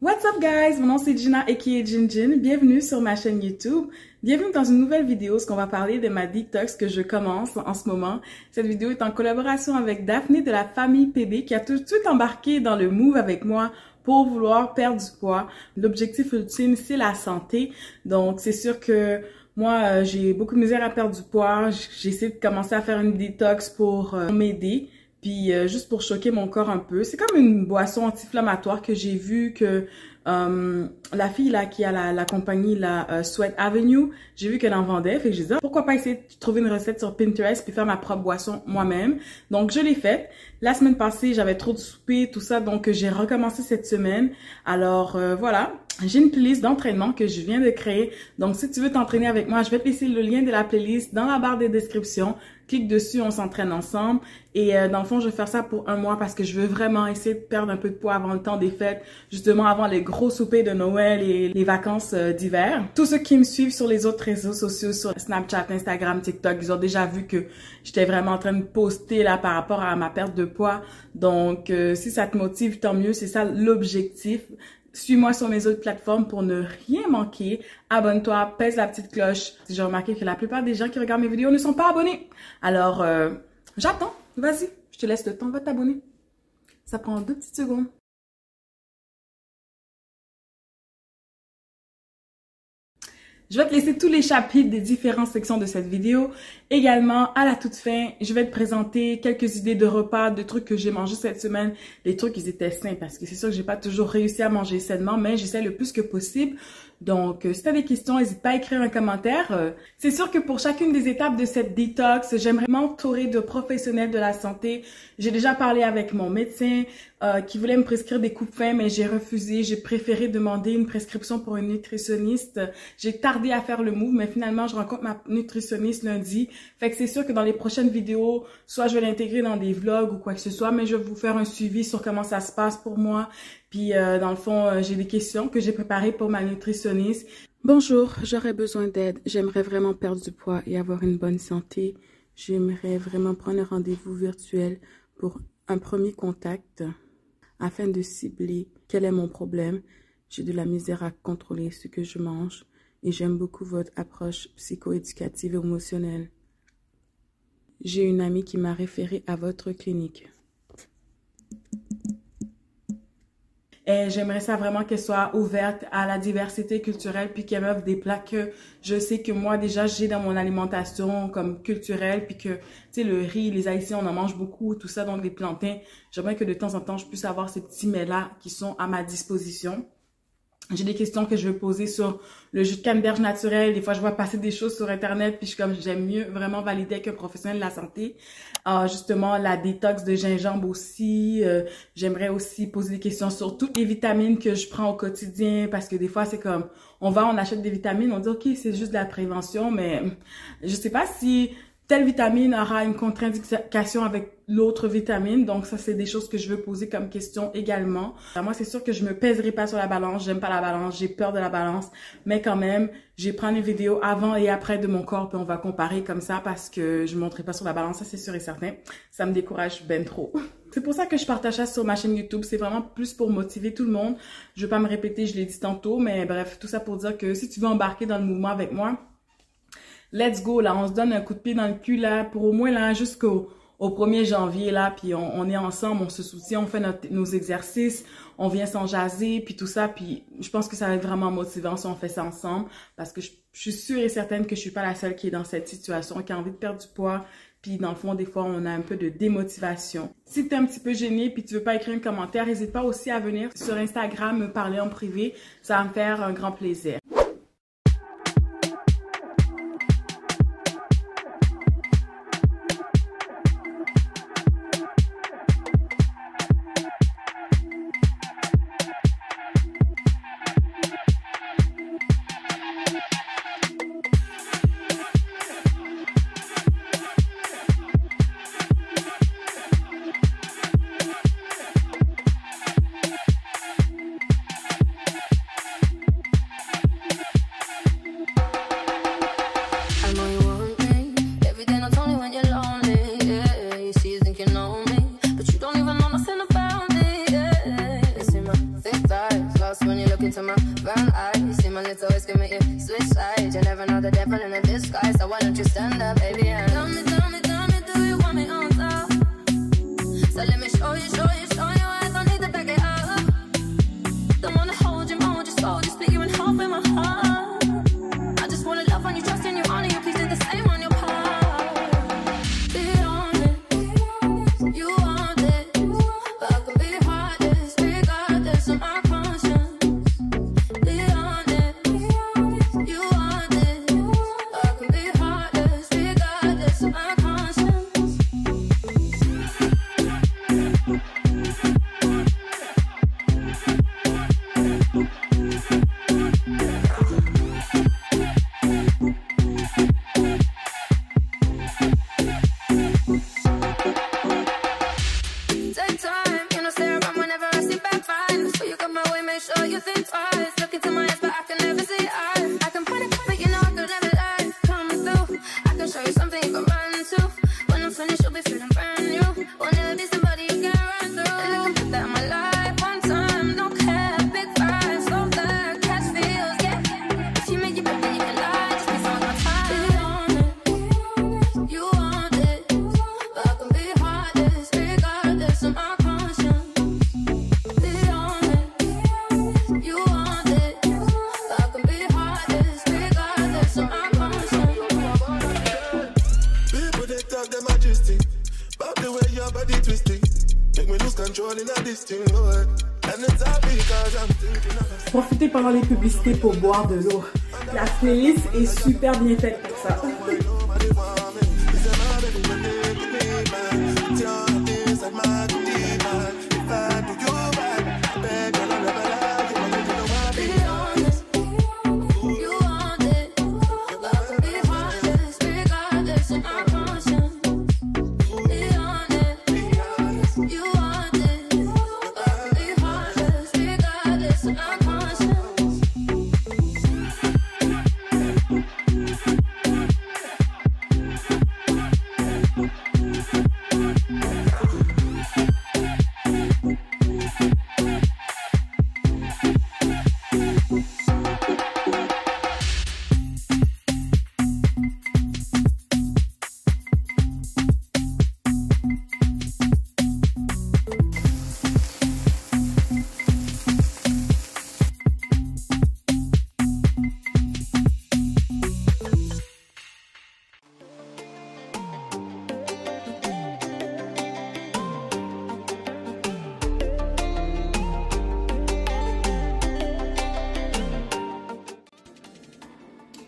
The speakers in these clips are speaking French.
What's up guys, mon nom c'est Gina aka Jinjin, bienvenue sur ma chaîne YouTube. Bienvenue dans une nouvelle vidéo, ce qu'on va parler de ma detox que je commence en ce moment. Cette vidéo est en collaboration avec Daphné de la famille PB qui a tout de suite embarqué dans le move avec moi pour vouloir perdre du poids. L'objectif ultime, c'est la santé. Donc c'est sûr que moi, j'ai beaucoup de misère à perdre du poids. J'essaie de commencer à faire une détox pour m'aider. Puis juste pour choquer mon corps un peu. C'est comme une boisson anti-inflammatoire que j'ai vu que la fille là qui a la compagnie Sweat Avenue, j'ai vu qu'elle en vendait. Fait que j'ai dit pourquoi pas essayer de trouver une recette sur Pinterest puis faire ma propre boisson moi-même. Donc je l'ai faite. La semaine passée, j'avais trop de souper, tout ça, donc j'ai recommencé cette semaine. Alors voilà, j'ai une playlist d'entraînement que je viens de créer. Donc si tu veux t'entraîner avec moi, je vais te laisser le lien de la playlist dans la barre de description. Clique dessus, on s'entraîne ensemble. Et dans le fond, je vais faire ça pour un mois parce que je veux vraiment essayer de perdre un peu de poids avant le temps des fêtes, justement avant les gros soupers de Noël et les vacances d'hiver. Tous ceux qui me suivent sur les autres réseaux sociaux, sur Snapchat, Instagram, TikTok, ils ont déjà vu que j'étais vraiment en train de poster là par rapport à ma perte de poids. Donc, si ça te motive, tant mieux. C'est ça l'objectif. Suis-moi sur mes autres plateformes pour ne rien manquer. Abonne-toi, pèse la petite cloche. J'ai remarqué que la plupart des gens qui regardent mes vidéos ne sont pas abonnés. Alors, j'attends. Vas-y, je te laisse le temps. Va t'abonner. Ça prend 2 petites secondes. Je vais te laisser tous les chapitres des différentes sections de cette vidéo. Également, à la toute fin, je vais te présenter quelques idées de repas, de trucs que j'ai mangés cette semaine. Les trucs, ils étaient sains parce que c'est sûr que j'ai pas toujours réussi à manger sainement, mais j'essaie le plus que possible. Donc, si tu as des questions, n'hésite pas à écrire un commentaire. C'est sûr que pour chacune des étapes de cette détox, j'aimerais m'entourer de professionnels de la santé. J'ai déjà parlé avec mon médecin qui voulait me prescrire des coupes-faits, mais j'ai refusé. J'ai préféré demander une prescription pour une nutritionniste. J'ai tardé à faire le move, mais finalement, je rencontre ma nutritionniste lundi. Fait que c'est sûr que dans les prochaines vidéos, soit je vais l'intégrer dans des vlogs ou quoi que ce soit, mais je vais vous faire un suivi sur comment ça se passe pour moi. Puis, dans le fond, j'ai des questions que j'ai préparées pour ma nutritionniste. Bonjour, j'aurais besoin d'aide. J'aimerais vraiment perdre du poids et avoir une bonne santé. J'aimerais vraiment prendre un rendez-vous virtuel pour un premier contact afin de cibler quel est mon problème. J'ai de la misère à contrôler ce que je mange et j'aime beaucoup votre approche psycho-éducative et émotionnelle. J'ai une amie qui m'a référé à votre clinique. Et j'aimerais ça vraiment qu'elle soit ouverte à la diversité culturelle puis qu'elle m'offre des plats que je sais que moi déjà j'ai dans mon alimentation comme culturelle puis que tu sais le riz, les Haïtiens on en mange beaucoup, tout ça, donc les plantains. J'aimerais que de temps en temps je puisse avoir ces petits mets-là qui sont à ma disposition. J'ai des questions que je veux poser sur le jus de canneberge naturel. Des fois, je vois passer des choses sur Internet, puis je suis comme, j'aime mieux vraiment valider avec un professionnel de la santé. Justement, la détox de gingembre aussi. J'aimerais aussi poser des questions sur toutes les vitamines que je prends au quotidien, parce que des fois, c'est comme, on achète des vitamines, on dit, OK, c'est juste de la prévention, mais je sais pas si telle vitamine aura une contre-indication avec l'autre vitamine. Donc, ça, c'est des choses que je veux poser comme question également. Alors, moi, c'est sûr que je me pèserai pas sur la balance. J'aime pas la balance. J'ai peur de la balance. Mais quand même, je vais prendre une vidéo avant et après de mon corps puis on va comparer comme ça parce que je ne monterai pas sur la balance. Ça, c'est sûr et certain. Ça me décourage ben trop. C'est pour ça que je partage ça sur ma chaîne YouTube. C'est vraiment plus pour motiver tout le monde. Je vais pas me répéter, je l'ai dit tantôt. Mais bref, tout ça pour dire que si tu veux embarquer dans le mouvement avec moi, let's go, là, on se donne un coup de pied dans le cul, là, pour au moins, là, jusqu'au 1er janvier, là, puis on est ensemble, on se soutient, on fait nos exercices, on vient s'en jaser, puis tout ça, puis je pense que ça va être vraiment motivant si on fait ça ensemble, parce que je suis sûre et certaine que je suis pas la seule qui est dans cette situation, qui a envie de perdre du poids, puis dans le fond, des fois, on a un peu de démotivation. Si tu es un petit peu gêné, puis tu veux pas écrire un commentaire, n'hésite pas aussi à venir sur Instagram me parler en privé, ça va me faire un grand plaisir. think twice. Look into my eyes, but I can never see eyes. I can point it, but you know I could never lie. Come through, I can show you something you can run to. When I'm finished, you'll be feeling brand new. Will never be somebody you can run through. And I can put that in my life one time. Don't care, big vibes, slow that, catch feels, yeah. If you make it better, you can lie. Just be some of my time. Be honest, you want it, but I can be heartless, regardless of my conscience. Be honest, you want it, but I can be heartless, regardless of my conscience. People they talk them majesty, but the way your body twisting, make me lose control in a this thing, Lord. And it's happy because I'm thinking of us. Profitez pendant les publicités pour boire de l'eau. La playlist est super bien faite pour ça.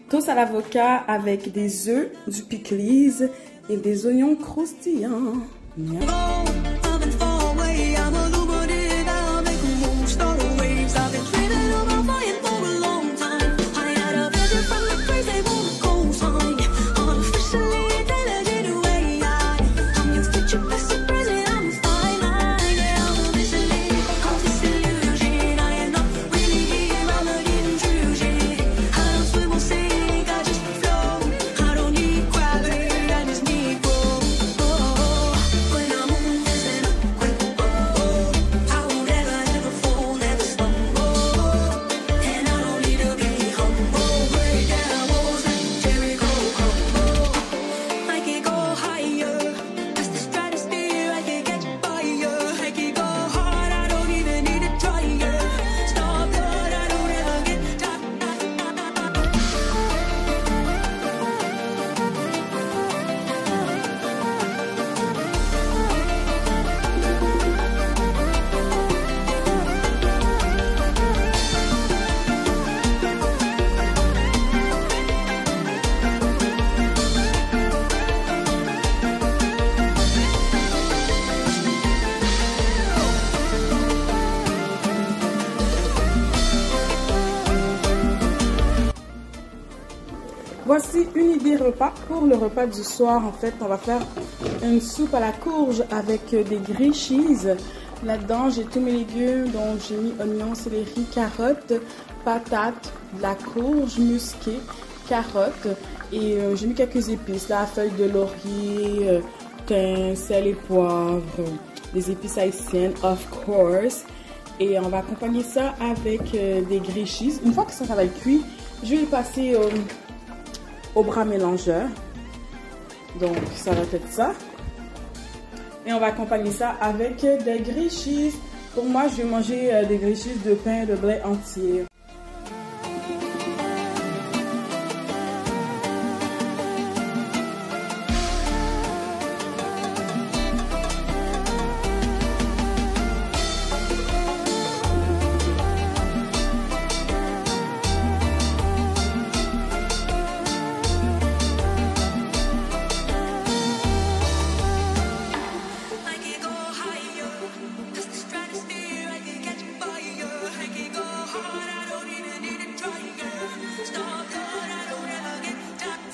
Toast à l'avocat avec des œufs, du pickles et des oignons croustillants. Miam. Voici une idée repas pour le repas du soir. En fait, on va faire une soupe à la courge avec des grilled cheese. Là-dedans, j'ai tous mes légumes, donc j'ai mis oignons, céleri, carottes, patates, de la courge musquée, carottes et j'ai mis quelques épices, la feuille de laurier, thym, sel et poivre, des épices haïtiennes, of course. Et on va accompagner ça avec des grilled cheese. Une fois que ça va être cuit, je vais le passer au bras mélangeur. Donc ça va être ça. Et on va accompagner ça avec des grilled cheese. Pour moi, je vais manger des grilled cheese de pain de blé entier. Higher, 'cause the stratosphere, I could catch fire. I could go hard.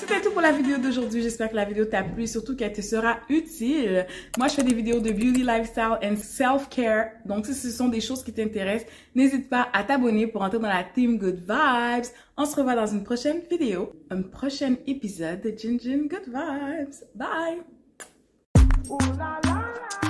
C'était tout pour la vidéo d'aujourd'hui. J'espère que la vidéo t'a plu, surtout qu'elle te sera utile. Moi, je fais des vidéos de beauty, lifestyle and self-care. Donc, si ce sont des choses qui t'intéressent, n'hésite pas à t'abonner pour entrer dans la team Good Vibes. On se revoit dans une prochaine vidéo, un prochain épisode de Gin Gin Good Vibes. Bye! Ooh, la, la, la.